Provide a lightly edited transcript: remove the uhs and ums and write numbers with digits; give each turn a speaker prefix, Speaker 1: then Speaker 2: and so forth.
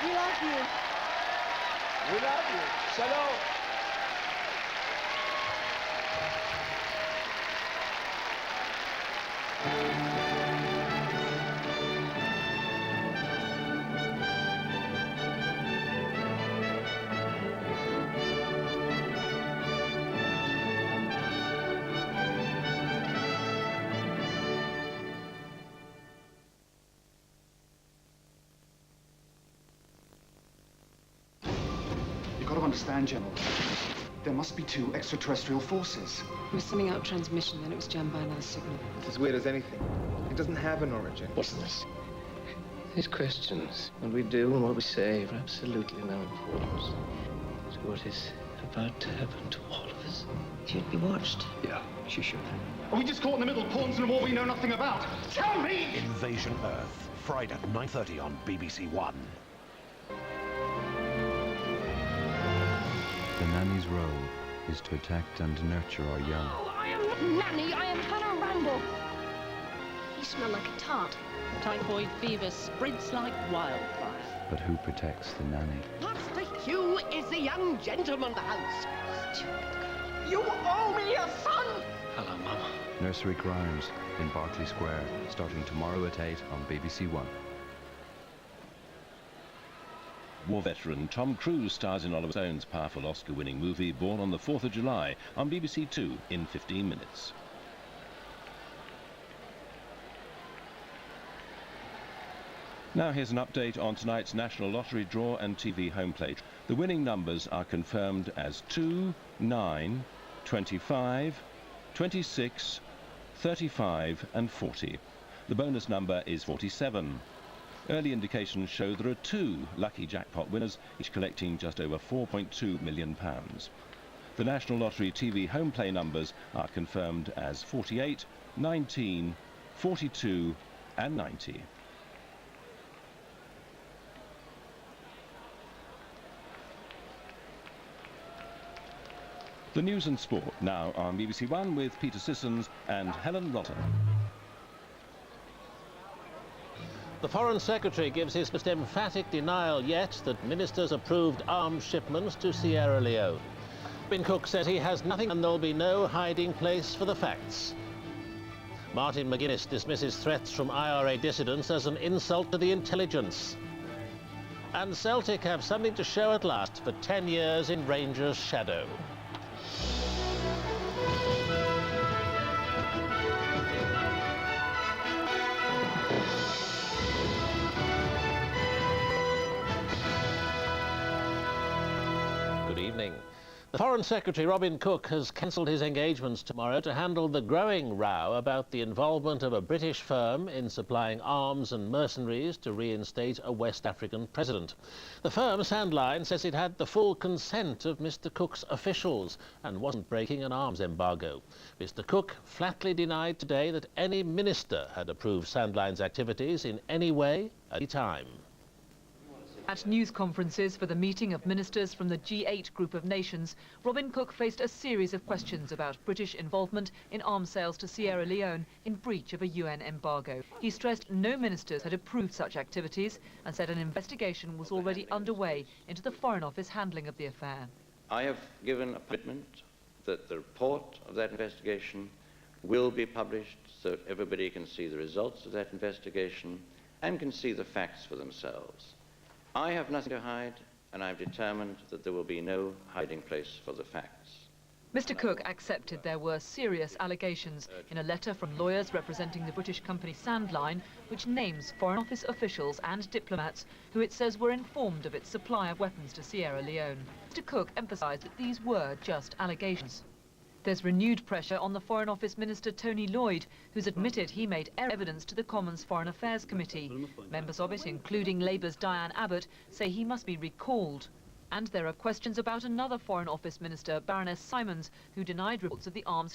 Speaker 1: We love you.
Speaker 2: We love you. Shalom.
Speaker 3: You've got to understand, General. There must be two extraterrestrial forces.
Speaker 4: We were sending out transmission, then it was jammed by another signal.
Speaker 5: It's as weird as anything. It doesn't have an origin.
Speaker 6: What's this? These questions, what we do and what we say, are absolutely no importance to what is about to happen to all of us.
Speaker 4: She'd be watched.
Speaker 6: Yeah, she should.
Speaker 3: Are we just caught in the middle of pawns in a war we know nothing about? Tell me!
Speaker 7: Invasion Earth, Friday at 9:30 on BBC One.
Speaker 8: The nanny's role is to protect and nurture our young.
Speaker 1: Oh, I am not Nanny, I am Hannah Randall. You smell like a tart.
Speaker 9: Typhoid fever spreads like wildfire.
Speaker 8: But who protects the nanny?
Speaker 10: Master Hugh is the young gentleman of the house. Stupid girl. You owe me a son!
Speaker 6: Hello, Mama.
Speaker 8: Nursery Grounds in Berkeley Square, starting tomorrow at 8 on BBC One.
Speaker 11: War veteran Tom Cruise stars in Oliver Stone's powerful Oscar-winning movie Born on the 4th of July on BBC Two in 15 minutes. Now here's an update on tonight's National Lottery draw and TV home plate. The winning numbers are confirmed as 2, 9, 25, 26, 35 and 40. The bonus number is 47. Early indications show there are 2 lucky jackpot winners, each collecting just over £4.2 million. The National Lottery TV home play numbers are confirmed as 48, 19, 42 and 90. The news and sport now on BBC One with Peter Sissons and Helen Rotten.
Speaker 12: The Foreign Secretary gives his most emphatic denial yet that ministers approved arms shipments to Sierra Leone. Robin Cook says he has nothing and there'll be no hiding place for the facts. Martin McGuinness dismisses threats from IRA dissidents as an insult to the intelligence. And Celtic have something to show at last for 10 years in Rangers' shadow. Good evening. The Foreign Secretary, Robin Cook, has cancelled his engagements tomorrow to handle the growing row about the involvement of a British firm in supplying arms and mercenaries to reinstate a West African president. The firm, Sandline, says it had the full consent of Mr. Cook's officials and wasn't breaking an arms embargo. Mr. Cook flatly denied today that any minister had approved Sandline's activities in any way, at any time.
Speaker 13: At news conferences for the meeting of ministers from the G8 group of nations, Robin Cook faced a series of questions about British involvement in arms sales to Sierra Leone in breach of a UN embargo. He stressed no ministers had approved such activities and said an investigation was already underway into the Foreign Office handling of the affair.
Speaker 14: I have given a commitment that the report of that investigation will be published so that everybody can see the results of that investigation and can see the facts for themselves. I have nothing to hide, and I've determined that there will be no hiding place for the facts.
Speaker 13: Mr. Cook accepted there were serious allegations in a letter from lawyers representing the British company Sandline, which names Foreign Office officials and diplomats who it says were informed of its supply of weapons to Sierra Leone. Mr. Cook emphasised that these were just allegations. There's renewed pressure on the Foreign Office Minister Tony Lloyd, who's admitted he made evidence to the Commons Foreign Affairs Committee. Members of it, including Labour's Diane Abbott, say he must be recalled. And there are questions about another Foreign Office Minister, Baroness Simons, who denied reports of the arms